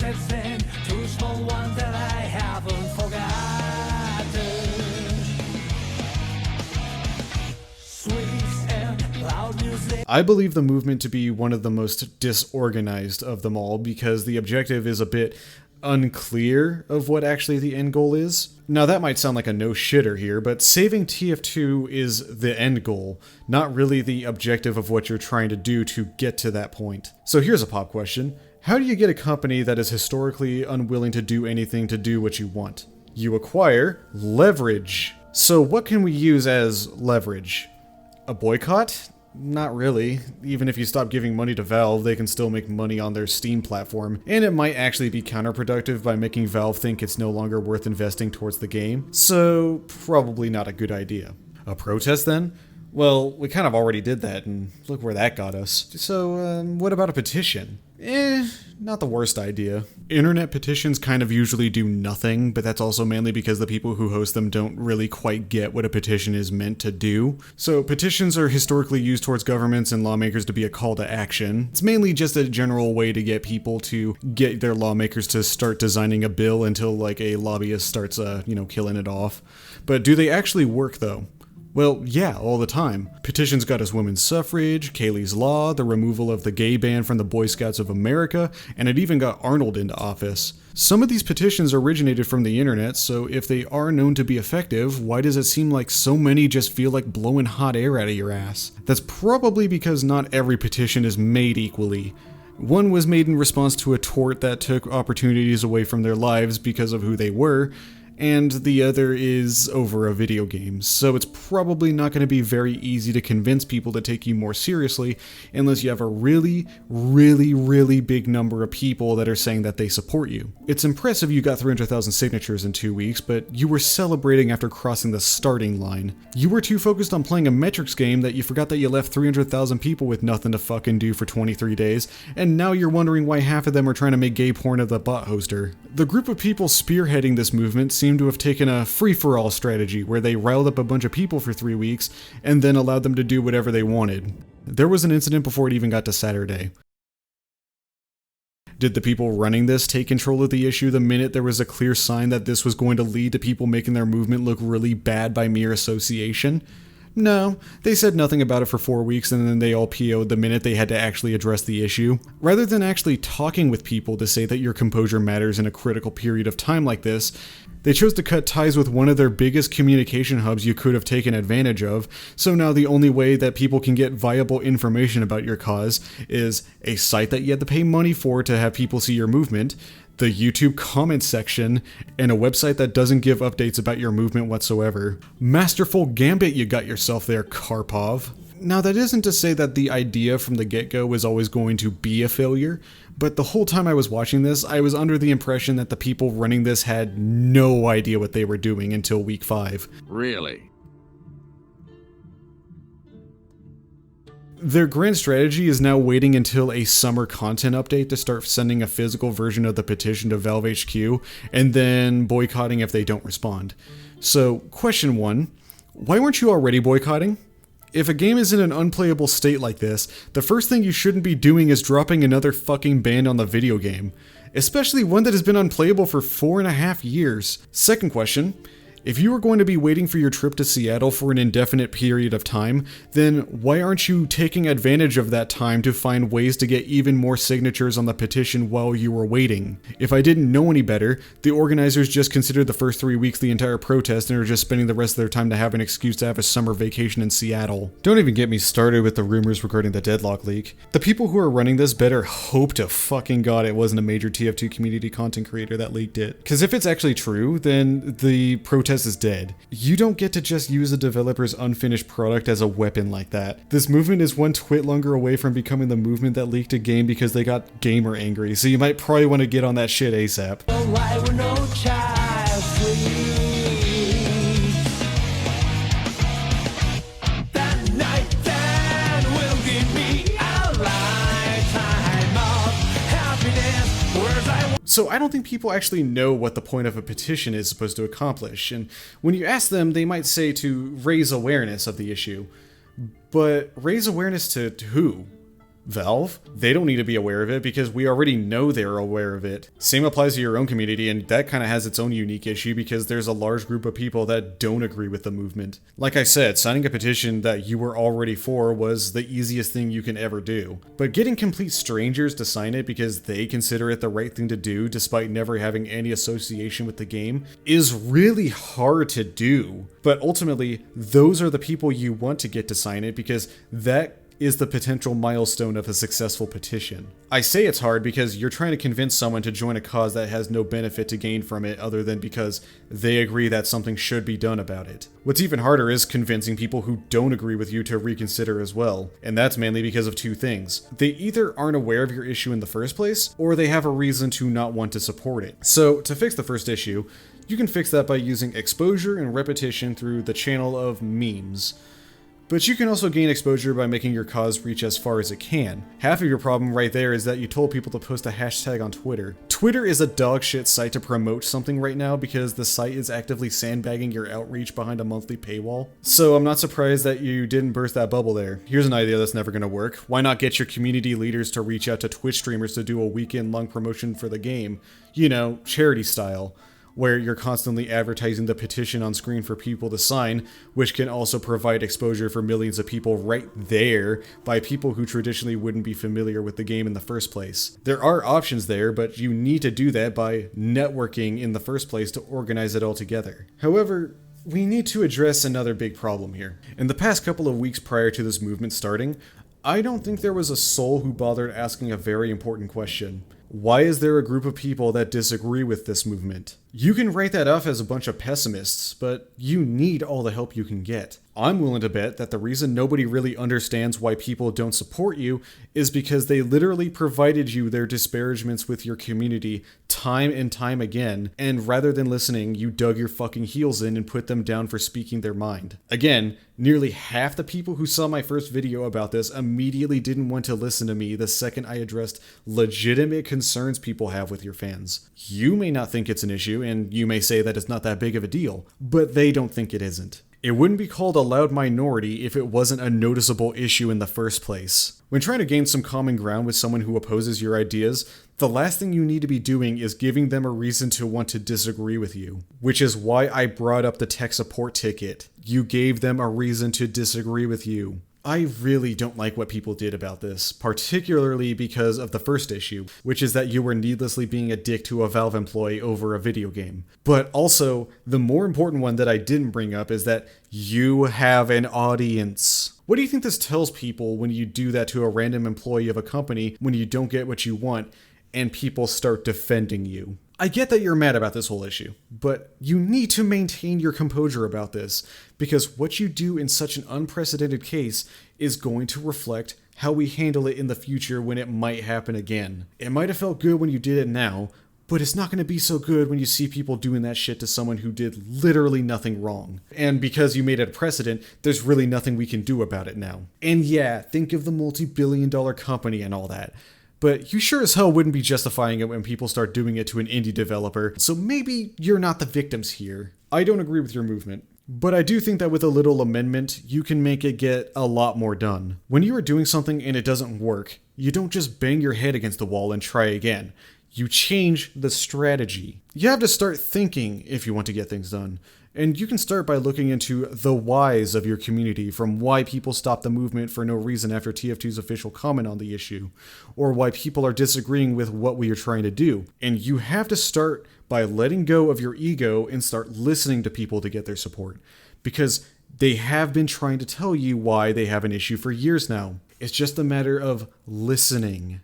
listen to small ones that I haven't forgotten. Sweet and loud music. I believe the movement to be one of the most disorganized of them all because the objective is a bit unclear of what actually the end goal is. Now that might sound like a no-shitter here, but saving TF2 is the end goal, not really the objective of what you're trying to do to get to that point. So here's a pop question. How do you get a company that is historically unwilling to do anything to do what you want? You acquire leverage. So what can we use as leverage? A boycott? Not really. Even if you stop giving money to Valve, they can still make money on their Steam platform, and it might actually be counterproductive by making Valve think it's no longer worth investing towards the game, so probably not a good idea. A protest then? Well, we kind of already did that, and look where that got us. So, what about a petition? Not the worst idea. Internet petitions kind of usually do nothing, but that's also mainly because the people who host them don't really quite get what a petition is meant to do. So petitions are historically used towards governments and lawmakers to be a call to action. It's mainly just a general way to get people to get their lawmakers to start designing a bill until like a lobbyist starts, killing it off. But do they actually work though? Well, yeah, all the time. Petitions got us women's suffrage, Kaylee's Law, the removal of the gay ban from the Boy Scouts of America, and it even got Arnold into office. Some of these petitions originated from the internet, so if they are known to be effective, why does it seem like so many just feel like blowing hot air out of your ass? That's probably because not every petition is made equally. One was made in response to a tort that took opportunities away from their lives because of who they were, and the other is over a video game, so it's probably not going to be very easy to convince people to take you more seriously unless you have a really, really, really big number of people that are saying that they support you. It's impressive you got 300,000 signatures in 2 weeks, but you were celebrating after crossing the starting line. You were too focused on playing a metrics game that you forgot that you left 300,000 people with nothing to fucking do for 23 days, and now you're wondering why half of them are trying to make gay porn of the bot hoster. The group of people spearheading this movement seem to have taken a free-for-all strategy where they riled up a bunch of people for 3 weeks and then allowed them to do whatever they wanted. There was an incident before it even got to Saturday. Did the people running this take control of the issue the minute there was a clear sign that this was going to lead to people making their movement look really bad by mere association? No, they said nothing about it for 4 weeks and then they all PO'd the minute they had to actually address the issue. Rather than actually talking with people to say that your composure matters in a critical period of time like this, they chose to cut ties with one of their biggest communication hubs you could have taken advantage of, so now the only way that people can get viable information about your cause is a site that you had to pay money for to have people see your movement, the YouTube comment section, and a website that doesn't give updates about your movement whatsoever. Masterful gambit you got yourself there, Karpov. Now that isn't to say that the idea from the get-go was always going to be a failure, but the whole time I was watching this, I was under the impression that the people running this had no idea what they were doing until week 5. Really? Their grand strategy is now waiting until a summer content update to start sending a physical version of the petition to Valve HQ, and then boycotting if they don't respond. So, question 1, why weren't you already boycotting? If a game is in an unplayable state like this, the first thing you shouldn't be doing is dropping another fucking ban on the video game. Especially one that has been unplayable for 4.5 years. Second question, if you were going to be waiting for your trip to Seattle for an indefinite period of time, then why aren't you taking advantage of that time to find ways to get even more signatures on the petition while you were waiting? If I didn't know any better, the organizers just considered the first 3 weeks the entire protest and are just spending the rest of their time to have an excuse to have a summer vacation in Seattle. Don't even get me started with the rumors regarding the deadlock leak. The people who are running this better hope to fucking god it wasn't a major TF2 community content creator that leaked it. Because if it's actually true, then the protest is dead. You don't get to just use a developer's unfinished product as a weapon like that. This movement is one twitlonger away from becoming the movement that leaked a game because they got gamer angry, so you might probably want to get on that shit ASAP. So I don't think people actually know what the point of a petition is supposed to accomplish, and when you ask them, they might say to raise awareness of the issue. But raise awareness to who? Valve, they don't need to be aware of it because we already know they're aware of it. Same applies to your own community, and that kind of has its own unique issue because there's a large group of people that don't agree with the movement. Like I said, signing a petition that you were already for was the easiest thing you can ever do. But getting complete strangers to sign it because they consider it the right thing to do despite never having any association with the game is really hard to do. But ultimately, those are the people you want to get to sign it because that is the potential milestone of a successful petition. I say it's hard because you're trying to convince someone to join a cause that has no benefit to gain from it other than because they agree that something should be done about it. What's even harder is convincing people who don't agree with you to reconsider as well, and that's mainly because of two things. They either aren't aware of your issue in the first place, or they have a reason to not want to support it. So, to fix the first issue, you can fix that by using exposure and repetition through the channel of memes. But you can also gain exposure by making your cause reach as far as it can. Half of your problem right there is that you told people to post a hashtag on Twitter. Twitter is a dogshit site to promote something right now because the site is actively sandbagging your outreach behind a monthly paywall. So I'm not surprised that you didn't burst that bubble there. Here's an idea that's never going to work. Why not get your community leaders to reach out to Twitch streamers to do a weekend-long promotion for the game? You know, charity style, where you're constantly advertising the petition on screen for people to sign, which can also provide exposure for millions of people right there by people who traditionally wouldn't be familiar with the game in the first place. There are options there, but you need to do that by networking in the first place to organize it all together. However, we need to address another big problem here. In the past couple of weeks prior to this movement starting, I don't think there was a soul who bothered asking a very important question. Why is there a group of people that disagree with this movement? You can write that off as a bunch of pessimists, but you need all the help you can get. I'm willing to bet that the reason nobody really understands why people don't support you is because they literally provided you their disparagements with your community time and time again, and rather than listening, you dug your fucking heels in and put them down for speaking their mind. Again, nearly half the people who saw my first video about this immediately didn't want to listen to me the second I addressed legitimate concerns people have with your fans. You may not think it's an issue, and you may say that it's not that big of a deal, but they don't think it isn't. It wouldn't be called a loud minority if it wasn't a noticeable issue in the first place. When trying to gain some common ground with someone who opposes your ideas, the last thing you need to be doing is giving them a reason to want to disagree with you. Which is why I brought up the tech support ticket. You gave them a reason to disagree with you. I really don't like what people did about this, particularly because of the first issue, which is that you were needlessly being a dick to a Valve employee over a video game. But also, the more important one that I didn't bring up is that you have an audience. What do you think this tells people when you do that to a random employee of a company when you don't get what you want and people start defending you? I get that you're mad about this whole issue, but you need to maintain your composure about this, because what you do in such an unprecedented case is going to reflect how we handle it in the future when it might happen again. It might have felt good when you did it now, but it's not going to be so good when you see people doing that shit to someone who did literally nothing wrong. And because you made it a precedent, there's really nothing we can do about it now. And yeah, think of the multi-billion-dollar company and all that. But you sure as hell wouldn't be justifying it when people start doing it to an indie developer, so maybe you're not the victims here. I don't agree with your movement, but I do think that with a little amendment, you can make it get a lot more done. When you are doing something and it doesn't work, you don't just bang your head against the wall and try again. You change the strategy. You have to start thinking if you want to get things done. And you can start by looking into the whys of your community, from why people stopped the movement for no reason after TF2's official comment on the issue, or why people are disagreeing with what we are trying to do. And you have to start by letting go of your ego and start listening to people to get their support, because they have been trying to tell you why they have an issue for years now. It's just a matter of listening.